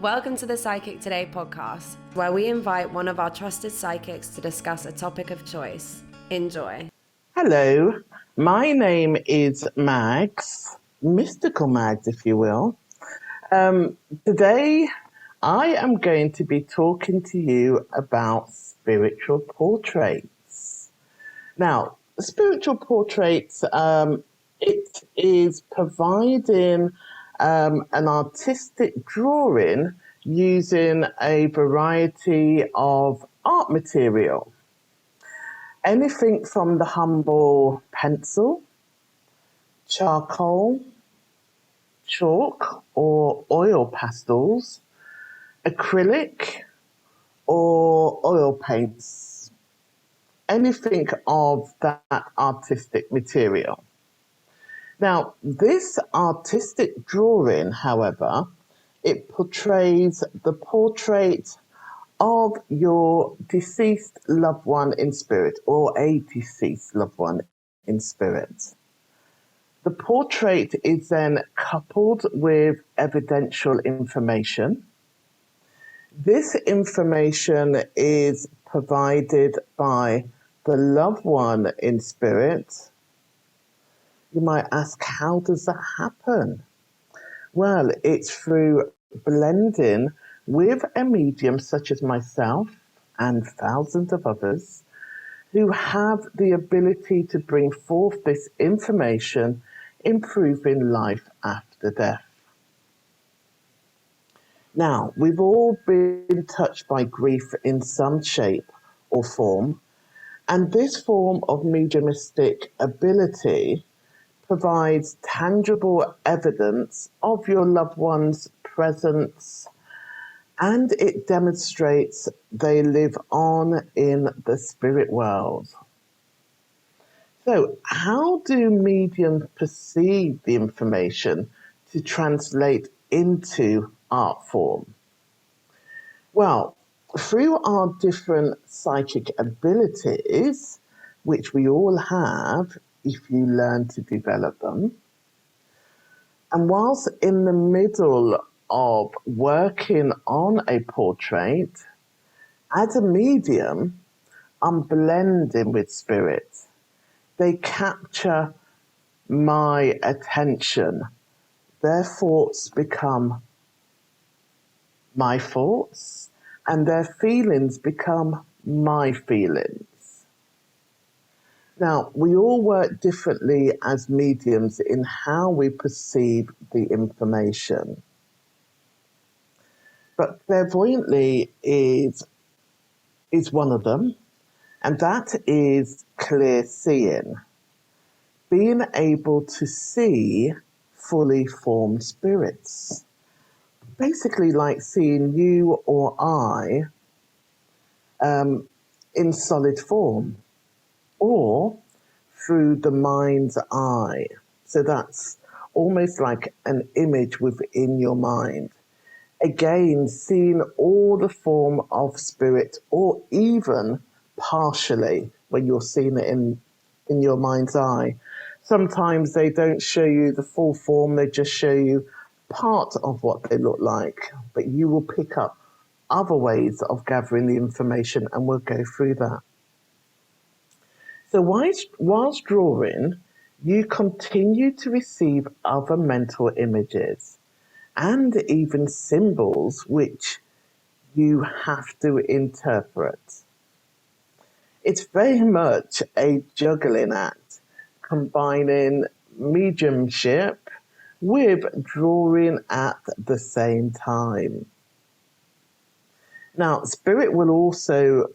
Welcome to the Psychic Today podcast, where we invite one of our trusted psychics to discuss a topic of choice. Enjoy. Hello, my name is Mags, Mystical Mags, if you will. Today, I am going to be talking to you about spiritual portraits. Now, spiritual portraits, it is providing an artistic drawing using a variety of art material. Anything from the humble pencil, charcoal, chalk or oil pastels, acrylic or oil paints, anything of that artistic material. Now, this artistic drawing, however, it portrays the portrait of your deceased loved one in spirit, or a deceased loved one in spirit. The portrait is then coupled with evidential information. This information is provided by the loved one in spirit. You might ask, how does that happen? Well, it's through blending with a medium such as myself and thousands of others who have the ability to bring forth this information, improving life after death. Now, we've all been touched by grief in some shape or form, and this form of mediumistic ability provides tangible evidence of your loved one's presence, and it demonstrates they live on in the spirit world. So, how do mediums perceive the information to translate into art form? Well, through our different psychic abilities, which we all have if you learn to develop them, and whilst in the middle of working on a portrait, as a medium, I'm blending with spirit. They capture my attention. Their thoughts become my thoughts, and their feelings become my feelings. Now, we all work differently as mediums in how we perceive the information. But clairvoyantly is one of them, and that is clear seeing. Being able to see fully formed spirits. Basically like seeing you or I in solid form, or through the mind's eye. So that's almost like an image within your mind. Again, seeing all the form of spirit, or even partially when you're seeing it in your mind's eye. Sometimes they don't show you the full form, they just show you part of what they look like, but you will pick up other ways of gathering the information, and we'll go through that. So whilst drawing, you continue to receive other mental images and even symbols which you have to interpret. It's very much a juggling act, combining mediumship with drawing at the same time. Now, spirit will also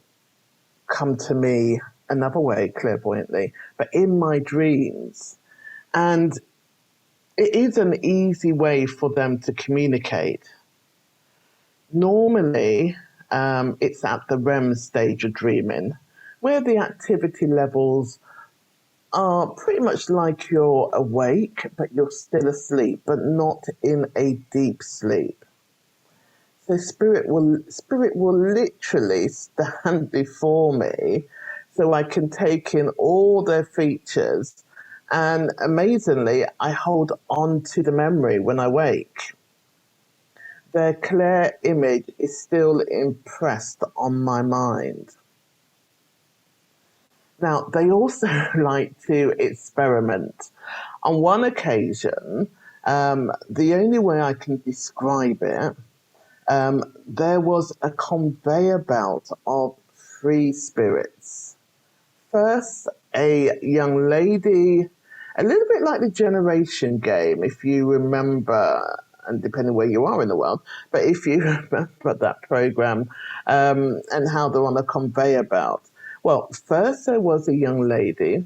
come to me another way, clairvoyantly, but in my dreams. And it is an easy way for them to communicate. Normally, it's at the REM stage of dreaming, where the activity levels are pretty much like you're awake, but you're still asleep, but not in a deep sleep. So spirit will literally stand before me so I can take in all their features, and amazingly, I hold on to the memory when I wake. their clear image is still impressed on my mind. Now, they also like to experiment. On one occasion, the only way I can describe it, there was a conveyor belt of three spirits. First, a young lady, a little bit like the Generation Game, if you remember, and depending where you are in the world, but if you remember that program and how they're on a conveyor belt. Well, first there was a young lady,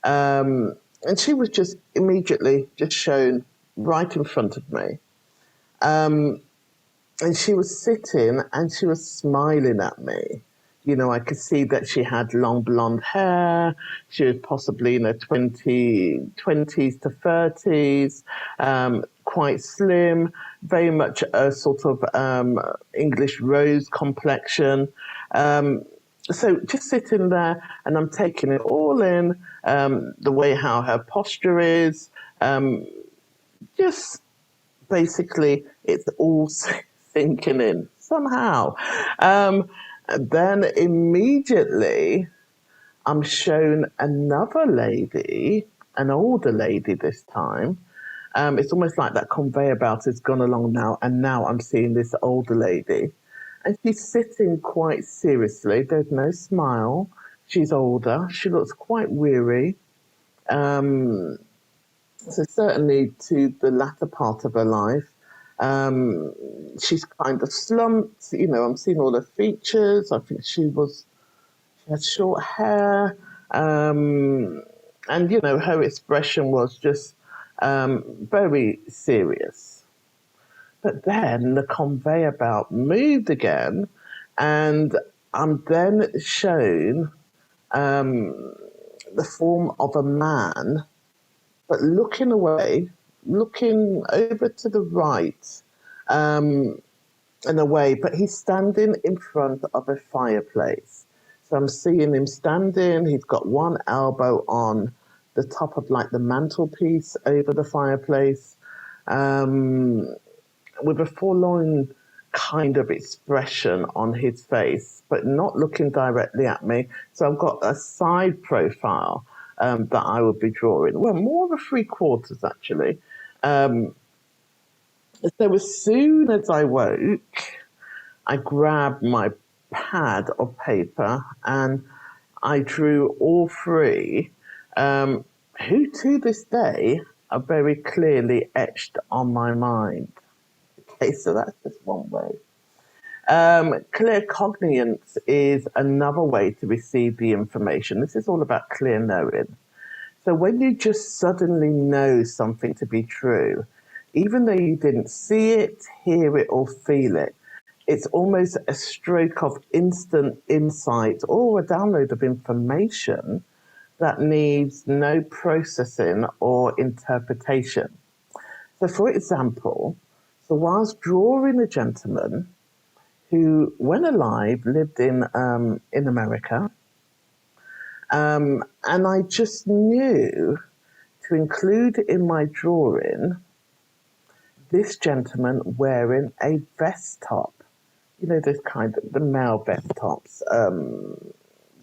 and she was just immediately just shown right in front of me. And she was sitting and she was smiling at me. You know, I could see that she had long blonde hair. She was possibly in her 20s to 30s, quite slim, very much a sort of English rose complexion. So just sitting there and I'm taking it all in, the way how her posture is, just basically it's all sinking in somehow. Then immediately I'm shown another lady, an older lady this time. It's almost like that conveyor belt has gone along now, and now I'm seeing this older lady. And she's sitting quite seriously. There's no smile. She's older. She looks quite weary. So certainly to the latter part of her life, she's kind of slumped. You know, I'm seeing all her features. I think she had short hair, and you know her expression was just very serious. But then the conveyor belt moved again, and I'm then shown the form of a man, but looking away, looking over to the right, in a way, but he's standing in front of a fireplace. So I'm seeing him standing, he's got one elbow on the top of like the mantelpiece over the fireplace, with a forlorn kind of expression on his face, but not looking directly at me. So I've got a side profile that I would be drawing. Well, more of a three quarters actually. So as soon as I woke, I grabbed my pad of paper and I drew all three, who to this day are very clearly etched on my mind. Okay, so that's just one way. Clear cognizance is another way to receive the information. This is all about clear knowing. So when you just suddenly know something to be true, even though you didn't see it, hear it, or feel it, it's almost a stroke of instant insight or a download of information that needs no processing or interpretation. So, for example, so whilst drawing a gentleman who, when alive, lived in America, and I just knew to include in my drawing this gentleman wearing a vest top. You know, this kind of the male vest tops.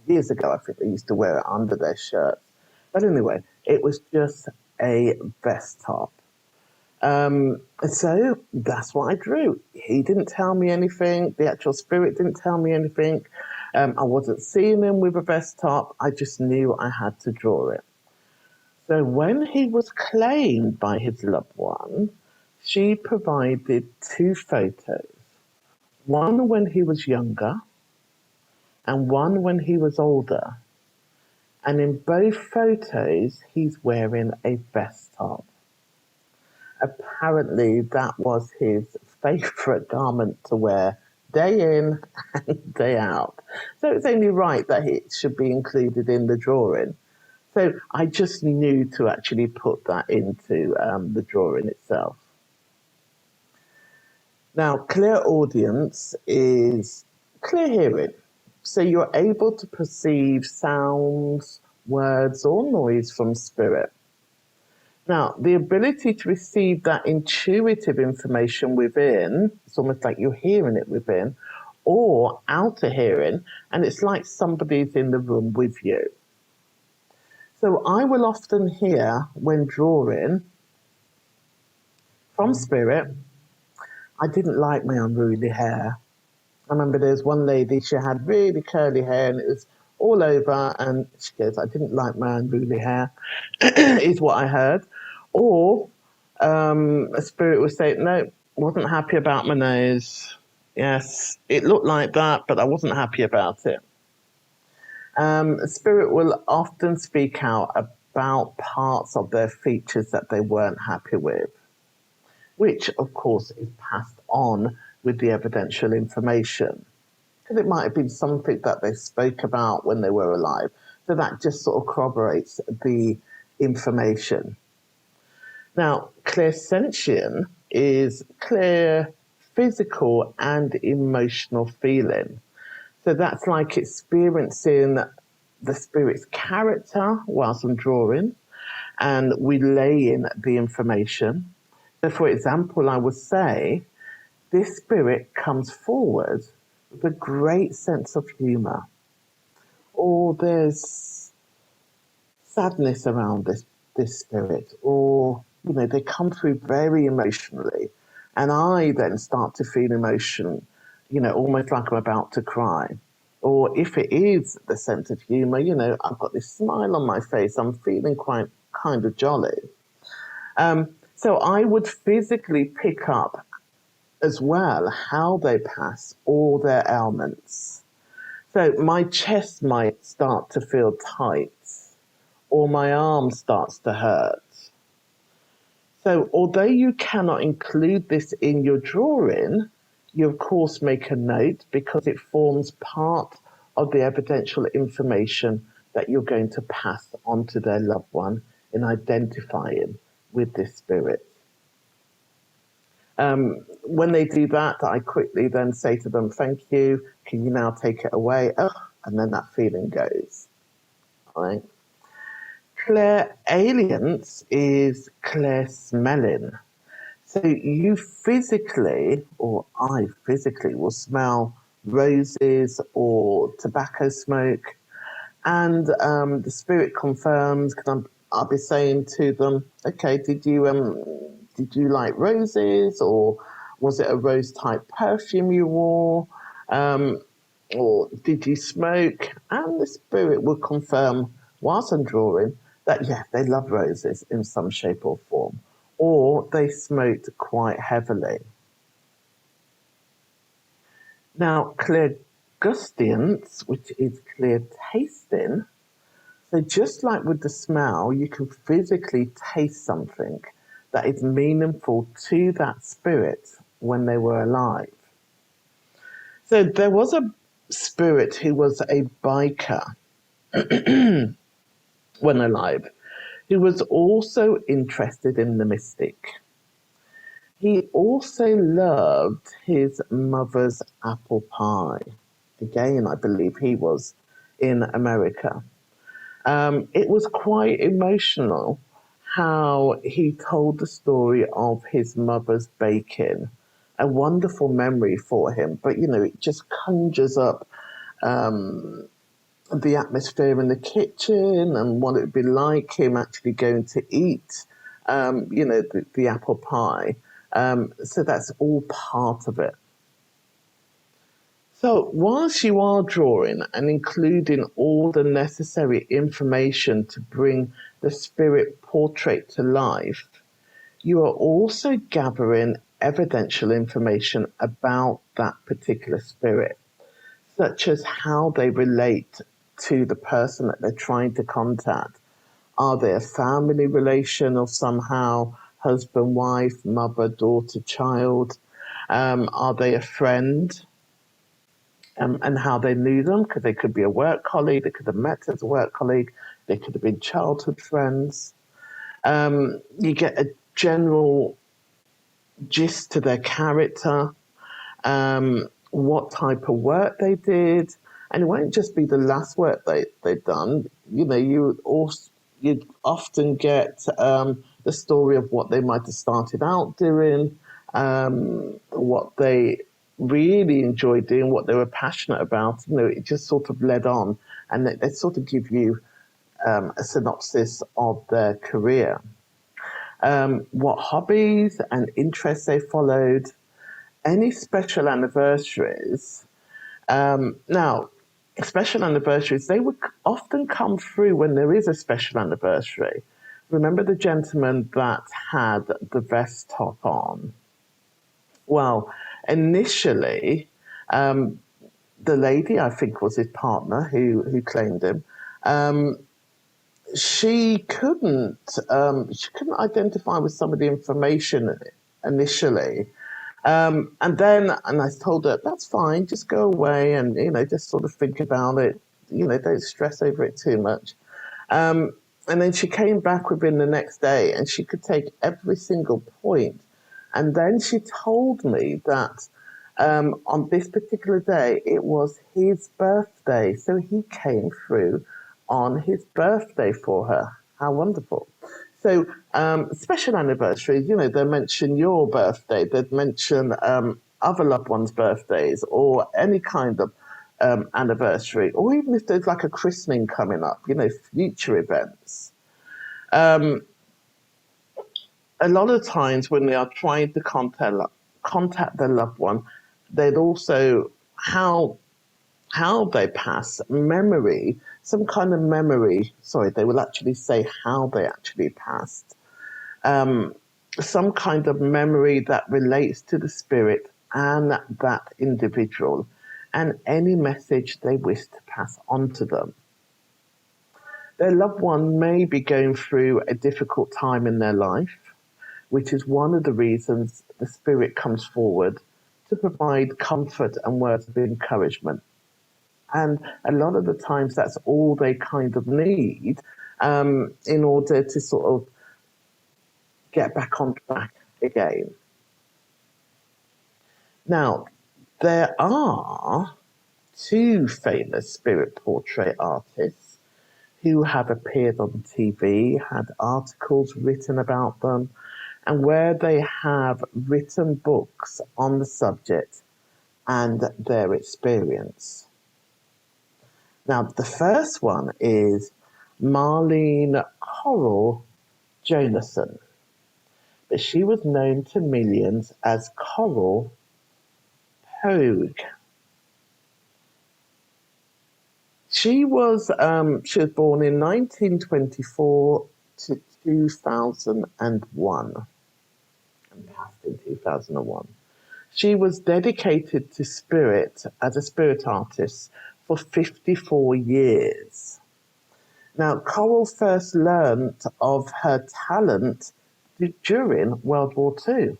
Years ago, I think they used to wear it under their shirts. But anyway, it was just a vest top. So that's what I drew. He didn't tell me anything. The actual spirit didn't tell me anything. I wasn't seeing him with a vest top. I just knew I had to draw it. So when he was claimed by his loved one, she provided two photos. One when he was younger and one when he was older. And in both photos, he's wearing a vest top. Apparently, that was his favourite garment to wear day in and day out. So it's only right that it should be included in the drawing. So I just knew to actually put that into the drawing itself. Now, clear audience is clear hearing. So you're able to perceive sounds, words, or noise from spirit. Now, the ability to receive that intuitive information within, it's almost like you're hearing it within, or outer hearing, and it's like somebody's in the room with you. So I will often hear when drawing from spirit, I didn't like my unruly hair. I remember there was one lady, she had really curly hair and it was all over, and she goes, I didn't like my unruly hair, is what I heard. Or a spirit would say, no, wasn't happy about my nose. Yes, it looked like that, but I wasn't happy about it. A spirit will often speak out about parts of their features that they weren't happy with, which of course is passed on with the evidential information. Because it might have been something that they spoke about when they were alive. So that just sort of corroborates the information. Now, clairsentient is clear physical and emotional feeling. So that's like experiencing the spirit's character whilst I'm drawing and relaying the information. So, for example, I would say this spirit comes forward with a great sense of humour, or there's sadness around this spirit, or they come through very emotionally, and I then start to feel emotion, almost like I'm about to cry. Or if it is the sense of humour, I've got this smile on my face, I'm feeling quite kind of jolly. So I would physically pick up as well how they pass all their ailments. So my chest might start to feel tight, or my arm starts to hurt. So although you cannot include this in your drawing, you of course make a note because it forms part of the evidential information that you're going to pass on to their loved one in identifying with this spirit. When they do that, I quickly then say to them, thank you, can you now take it away? And then that feeling goes. All right. Clairalience is clear smelling. So you physically, or I physically, will smell roses or tobacco smoke, and the spirit confirms, because I'll be saying to them, okay, did you like roses, or was it a rose type perfume you wore, or did you smoke? And the spirit will confirm whilst I'm drawing that yeah, they love roses in some shape or form, or they smoked quite heavily. Now, clairgustance, which is clear tasting, so just like with the smell, you can physically taste something that is meaningful to that spirit when they were alive. So there was a spirit who was a biker when alive, who was also interested in the mystic. He also loved his mother's apple pie. Again, I believe he was in America. It was quite emotional how he told the story of his mother's baking. A wonderful memory for him, but it just conjures up the atmosphere in the kitchen and what it would be like him actually going to eat, the apple pie. So that's all part of it. So whilst you are drawing and including all the necessary information to bring the spirit portrait to life, you are also gathering evidential information about that particular spirit, such as how they relate to the person that they're trying to contact. Are they a family relation of somehow husband, wife, mother, daughter, child? Are they a friend? And how they knew them, because they could be a work colleague, they could have met as a work colleague, they could have been childhood friends. You get a general gist to their character, what type of work they did, and it won't just be the last work they've done. You'd often get the story of what they might have started out doing, what they really enjoyed doing, what they were passionate about. It just sort of led on, and they sort of give you a synopsis of their career, what hobbies and interests they followed, any special anniversaries. Now, special anniversaries, they would often come through when there is a special anniversary. Remember the gentleman that had the vest top on? Well, initially, the lady, I think was his partner who claimed him, she couldn't identify with some of the information initially. And I told her, that's fine, just go away and, just sort of think about it, don't stress over it too much. And then she came back within the next day and she could take every single point. And then she told me that on this particular day, it was his birthday. So he came through on his birthday for her. How wonderful. So special anniversaries, they mention your birthday, they'd mention other loved ones' birthdays or any kind of anniversary, or even if there's like a christening coming up, future events. A lot of times when they are trying to contact their loved one, they'd also, how they pass memory, some kind of memory, they will actually say how they actually passed. Some kind of memory that relates to the spirit and that individual, and any message they wish to pass on to them. Their loved one may be going through a difficult time in their life, which is one of the reasons the spirit comes forward to provide comfort and words of encouragement. And a lot of the times that's all they kind of need in order to sort of get back on track again. Now, there are two famous spirit portrait artists who have appeared on TV, had articles written about them, and where they have written books on the subject and their experience. Now, the first one is Marlene Coral Jonasson, but she was known to millions as Coral Pogue. She was born in 1924 to 2001 and passed in 2001. She was dedicated to spirit as a spirit artist for 54 years. Now, Coral first learned of her talent during World War II,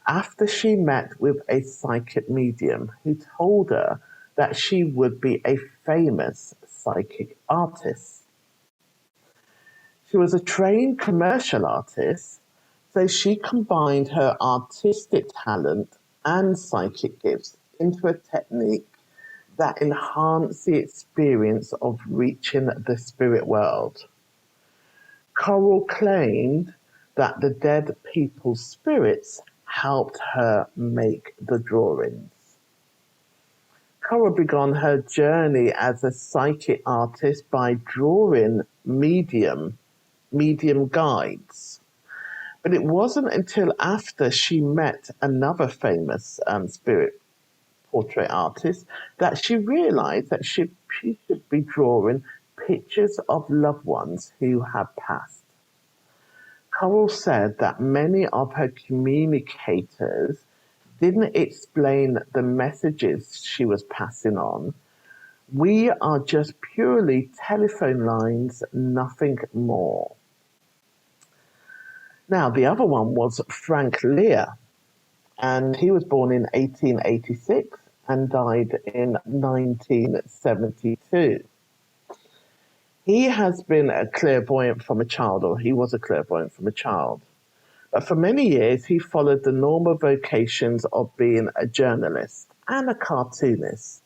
after she met with a psychic medium who told her that she would be a famous psychic artist. She was a trained commercial artist, so she combined her artistic talent and psychic gifts into a technique that enhanced the experience of reaching the spirit world. Coral claimed that the dead people's spirits helped her make the drawings. Coral began her journey as a psychic artist by drawing medium guides. But it wasn't until after she met another famous spirit portrait artist that she realized that she should be drawing pictures of loved ones who had passed. Coral said that many of her communicators didn't explain the messages she was passing on. We are just purely telephone lines, nothing more. Now, the other one was Frank Lear, and he was born in 1886 and died in 1972. He has been a clairvoyant from a child, or he was a clairvoyant from a child. But for many years, he followed the normal vocations of being a journalist and a cartoonist,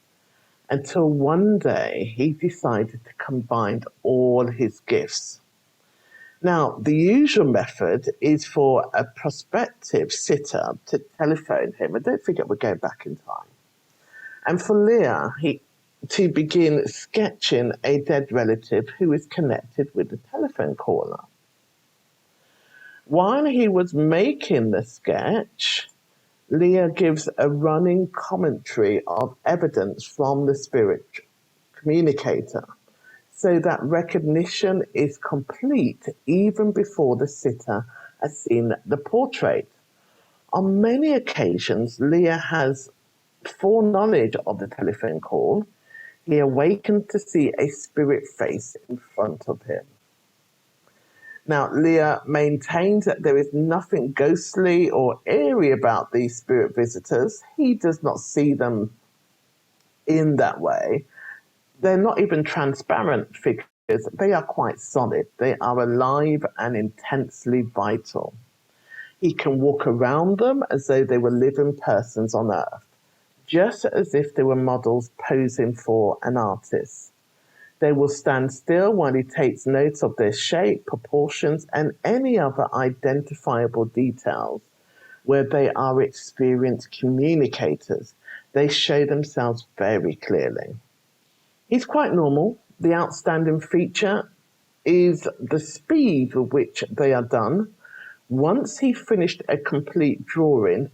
until one day he decided to combine all his gifts. Now, the usual method is for a prospective sitter to telephone him, and don't forget we're going back in time, and for Leah to begin sketching a dead relative who is connected with the telephone caller. While he was making the sketch, Leah gives a running commentary of evidence from the spirit communicator, so that recognition is complete even before the sitter has seen the portrait. On many occasions, Leah has foreknowledge of the telephone call. He awakened to see a spirit face in front of him. Now, Leah maintains that there is nothing ghostly or eerie about these spirit visitors. He does not see them in that way. They're not even transparent figures. They are quite solid. They are alive and intensely vital. He can walk around them as though they were living persons on Earth, just as if they were models posing for an artist. They will stand still while he takes notes of their shape, proportions, and any other identifiable details. Where they are experienced communicators, they show themselves very clearly. He's quite normal. The outstanding feature is the speed with which they are done. Once he finished a complete drawing,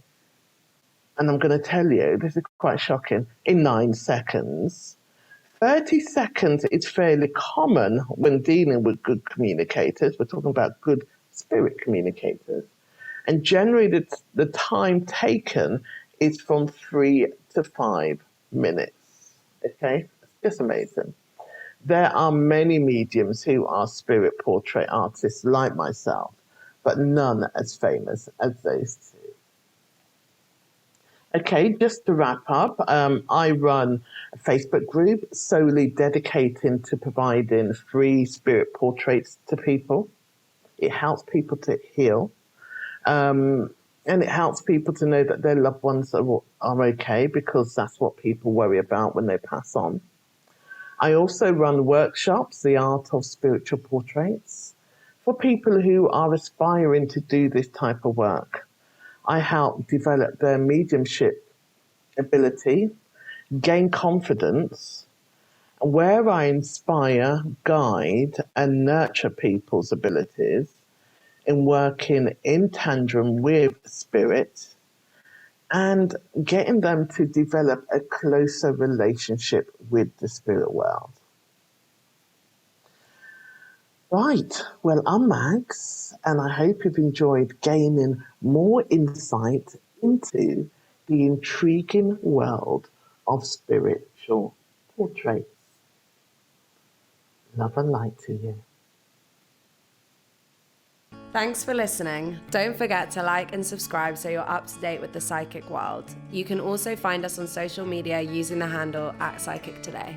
and I'm going to tell you, this is quite shocking, in 9 seconds. 30 seconds is fairly common when dealing with good communicators. We're talking about good spirit communicators. And generally the time taken is from 3 to 5 minutes. Okay? It's just amazing. There are many mediums who are spirit portrait artists like myself, but none as famous as those two. Okay, just to wrap up, I run a Facebook group solely dedicating to providing free spirit portraits to people. It helps people to heal, and it helps people to know that their loved ones are okay, because that's what people worry about when they pass on. I also run workshops, the art of spiritual portraits, for people who are aspiring to do this type of work. I help develop their mediumship ability, gain confidence, where I inspire, guide, and nurture people's abilities in working in tandem with spirit and getting them to develop a closer relationship with the spirit world. Right, well, I'm Max, and I hope you've enjoyed gaining more insight into the intriguing world of spiritual portraits. Love and light to you. Thanks for listening. Don't forget to like and subscribe so you're up to date with the psychic world. You can also find us on social media using the handle @PsychicToday.